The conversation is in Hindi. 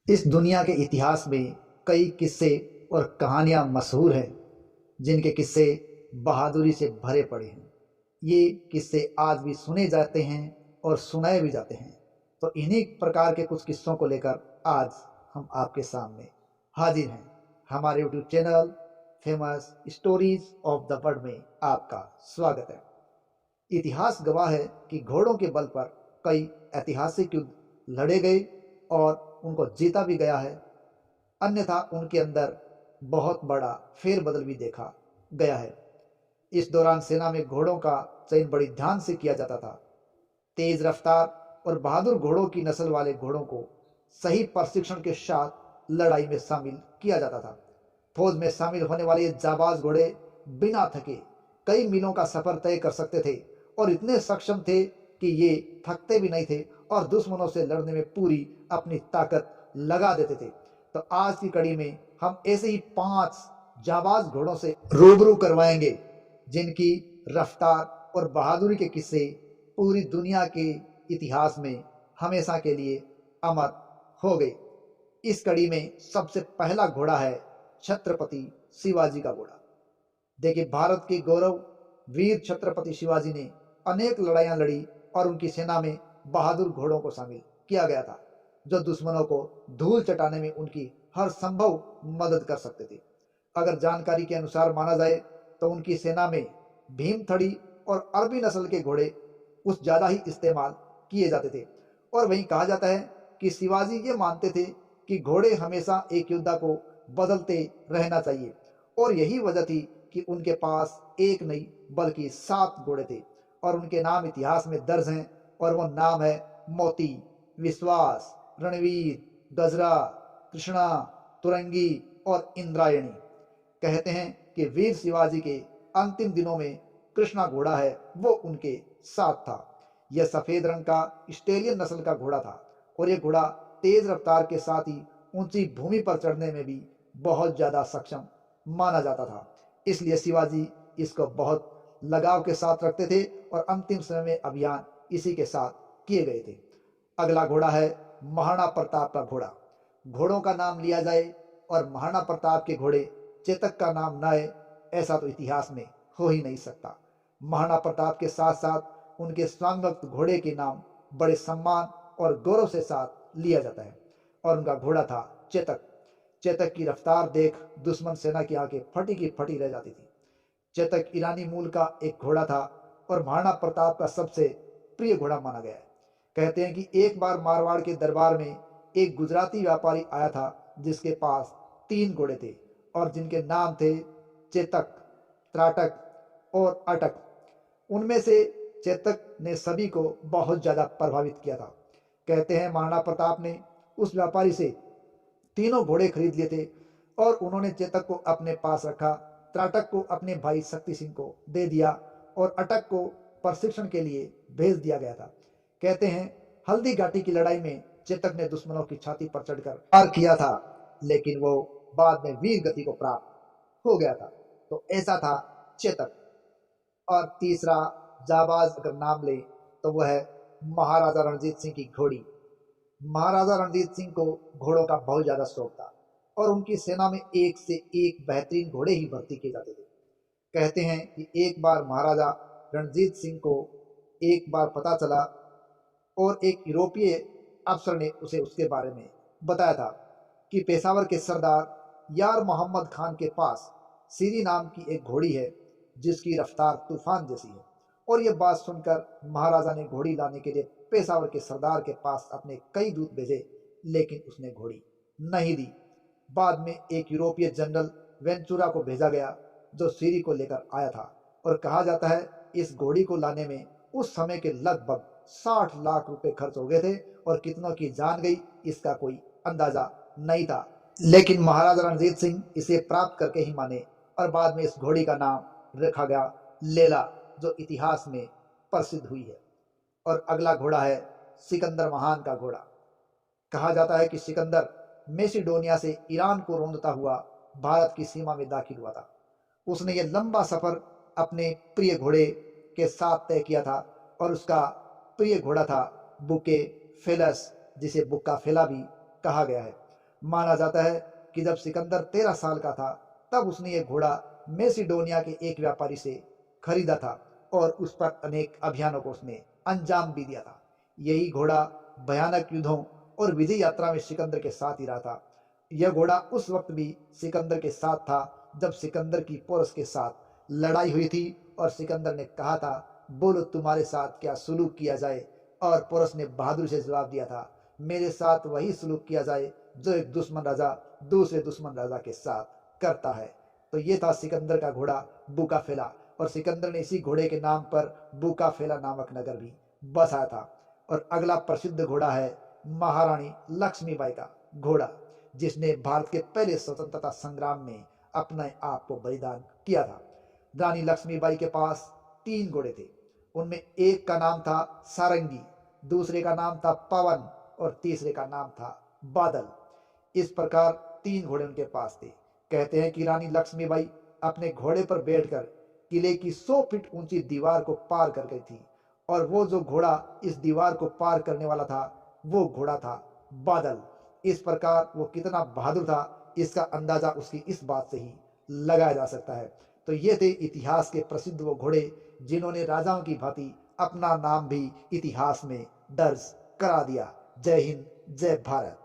इस दुनिया के इतिहास में कई किस्से और कहानियाँ मशहूर हैं जिनके किस्से बहादुरी से भरे पड़े हैं। ये किस्से आज भी सुने जाते हैं और सुनाए भी जाते हैं। तो इन्हीं प्रकार के कुछ किस्सों को लेकर आज हम आपके सामने हाजिर हैं। हमारे YouTube channel famous stories of the world में आपका स्वागत है। इतिहास गवाह है कि घोड़ों के बल पर कई ऐतिहासिक युद्ध लड़े गए और उनको जीता भी गया है, अन्यथा उनके अंदर बहुत बड़ा फेरबदल भी देखा गया है। इस दौरान सेना में घोड़ों का चयन बड़ी ध्यान से किया जाता था। तेज रफ्तार और बहादुर घोड़ों की नस्ल वाले घोड़ों को सही प्रशिक्षण के साथ लड़ाई में शामिल किया जाता था। फौज में शामिल होने वाले ये जाबाज घोड़े बिना थके कई मीलों का सफर तय कर सकते थे और इतने सक्षम थे कि ये थकते भी नहीं थे और दुश्मनों से लड़ने में पूरी अपनी ताकत लगा देते थे। तो आज की कड़ी में हम ऐसे ही 5 जाबाज घोड़ों से रूबरू करवाएंगे जिनकी रफ्तार और बहादुरी के किस्से पूरी दुनिया के इतिहास में हमेशा के लिए अमर हो गए। इस कड़ी में सबसे पहला घोड़ा है छत्रपति शिवाजी का घोड़ा। देखिए, भारत के गौरव वीर छत्रपति शिवाजी ने अनेक लड़ाइयां लड़ी और उनकी सेना में बहादुर घोड़ों को शामिल किया गया था जो दुश्मनों को धूल चटाने में उनकी हर संभव मदद कर सकते थे। अगर जानकारी के अनुसार माना जाए तो उनकी सेना में भीमथड़ी और अरबी नस्ल के घोड़े कुछ ज्यादा ही इस्तेमाल किए जाते थे। और वहीं कहा जाता है कि शिवाजी ये मानते थे कि घोड़े हमेशा एक योद्धा को बदलते रहना चाहिए और यही वजह थी कि उनके पास एक नहीं बल्कि 7 घोड़े थे और उनके नाम इतिहास में दर्ज हैं। और वो नाम है मोती, विश्वास, रणवीर, गजरा, कृष्णा, तुरंगी और इंद्रायणी। कहते हैं कि वीर शिवाजी के अंतिम दिनों में कृष्णा घोड़ा है वो उनके साथ था। यह सफेद रंग का स्टेलियन नस्ल का घोड़ा था और यह घोड़ा तेज रफ्तार के साथ ही ऊंची भूमि पर चढ़ने में भी बहुत ज्यादा सक्षम माना जाता था। इसलिए शिवाजी इसको बहुत लगाव के साथ रखते थे और अंतिम समय में अभियान इसी के साथ किए गए थे। अगला घोड़ा है महाराणा प्रताप का घोड़ा। घोड़ों का नाम लिया जाए और महाराणा प्रताप के घोड़े चेतक का नाम न आए, ऐसा तो इतिहास में हो ही नहीं सकता। महाराणा प्रताप के साथ साथ उनके स्वांगभक्त घोड़े के नाम बड़े सम्मान और गौरव से साथ लिया जाता है और उनका घोड़ा था चेतक। चेतक की रफ्तार देख दुश्मन सेना की आंखें फटी की फटी रह जाती थी। चेतक ईरानी मूल का एक घोड़ा था और महाराणा प्रताप का सबसे प्रिय घोड़ा माना गया है। कहते हैं कि एक बार मारवाड़ के दरबार में एक गुजराती व्यापारी आया था जिसके पास 3 घोड़े थे और जिनके नाम थे चेतक, त्राटक और अटक। उनमें से चेतक ने सभी को बहुत ज्यादा प्रभावित किया था। कहते हैं महाराणा प्रताप ने उस व्यापारी से तीनों घोड़े खरीद लिए थे और उन्होंने चेतक को अपने पास रखा, त्राटक को अपने भाई शक्ति सिंह को दे दिया और अटक को प्रशिक्षण के लिए भेज दिया गया था। कहते हैं हल्दी घाटी की लड़ाई में चेतक ने दुश्मनों की छाती पर चढ़कर वार किया था, लेकिन वो बाद में वीर गति को प्राप्त हो गया था। तो ऐसा था चेतक। और तीसरा जाबाज अगर नाम ले तो वह है महाराजा रणजीत सिंह की घोड़ी। महाराजा रणजीत सिंह को घोड़ों का बहुत ज्यादा शौक था और उनकी सेना में एक से एक बेहतरीन घोड़े ही भर्ती किए जाते थे। कहते हैं कि एक बार महाराजा रणजीत सिंह को एक बार पता चला और एक यूरोपीय अफसर ने उसे उसके बारे में बताया था कि पेशावर के सरदार यार मोहम्मद खान के पास सीरी नाम की एक घोड़ी है जिसकी रफ्तार तूफान जैसी है। और यह बात सुनकर महाराजा ने घोड़ी लाने के लिए पेशावर के सरदार के पास अपने कई दूत भेजे, लेकिन उसने घोड़ी नहीं दी। बाद में एक यूरोपीय जनरल वेंचुरा को भेजा गया जो सीरी को लेकर आया था और कहा जाता है इस घोड़ी को लाने में उस समय के लगभग 60 लाख रुपए खर्च हो गए थे और कितनों की जान गई इसका कोई अंदाजा नहीं था। लेकिन महाराजा रणजीत सिंह इसे प्राप्त करके ही माने और बाद में इस घोड़ी का नाम रखा गया लेला, जो इतिहास में प्रसिद्ध हुई है। और अगला घोड़ा है सिकंदर महान का घोड़ा। कहा जाता है कि सिकंदर मेसिडोनिया से ईरान को रोंदता हुआ भारत की सीमा में दाखिल हुआ था। उसने यह लंबा सफर अपने प्रिय घोड़े के साथ तय किया था और उसका प्रिय घोड़ा था बुके फेलस, जिसे बुक्का फेला भी कहा गया है। माना जाता है कि जब सिकंदर 13 साल का था तब उसने ये घोड़ा मेसिडोनिया के एक व्यापारी से खरीदा था और उस पर अनेक अभियानों को उसने अंजाम भी दिया था। यही घोड़ा भयानक युद्धों और विजय यात्रा में सिकंदर के साथ ही रहा था। यह घोड़ा उस वक्त भी सिकंदर के साथ था जब सिकंदर की पोरस के साथ लड़ाई हुई थी और सिकंदर ने कहा था, बोलो तुम्हारे साथ क्या सुलूक किया जाए। और पोरस ने बहादुरी से जवाब दिया था, मेरे साथ वही सलूक किया जाए जो एक दुश्मन राजा दूसरे दुश्मन राजा के साथ करता है। तो ये था सिकंदर का घोड़ा बुकाफेला, और सिकंदर ने इसी घोड़े के नाम पर बुकाफेला नामक नगर भी बसाया था। और अगला प्रसिद्ध घोड़ा है महारानी लक्ष्मीबाई का घोड़ा, जिसने भारत के पहले स्वतंत्रता संग्राम में अपने आप को बलिदान किया था। रानी लक्ष्मीबाई के पास 3 घोड़े थे। उनमें एक का नाम था सारंगी, दूसरे का नाम था पवन और तीसरे का नाम था बादल। इस प्रकार 3 घोड़े उनके पास थे। कहते हैं कि रानी लक्ष्मीबाई अपने घोड़े पर बैठकर किले की 100 फीट ऊंची दीवार को पार कर गई थी, और वो जो घोड़ा इस दीवार को पार करने वाला था वो घोड़ा था बादल। इस प्रकार वो कितना बहादुर था इसका अंदाजा उसकी इस बात से ही लगाया जा सकता है। तो ये थे इतिहास के प्रसिद्ध वो घोड़े जिन्होंने राजाओं की भांति अपना नाम भी इतिहास में दर्ज करा दिया। जय हिंद, जय भारत।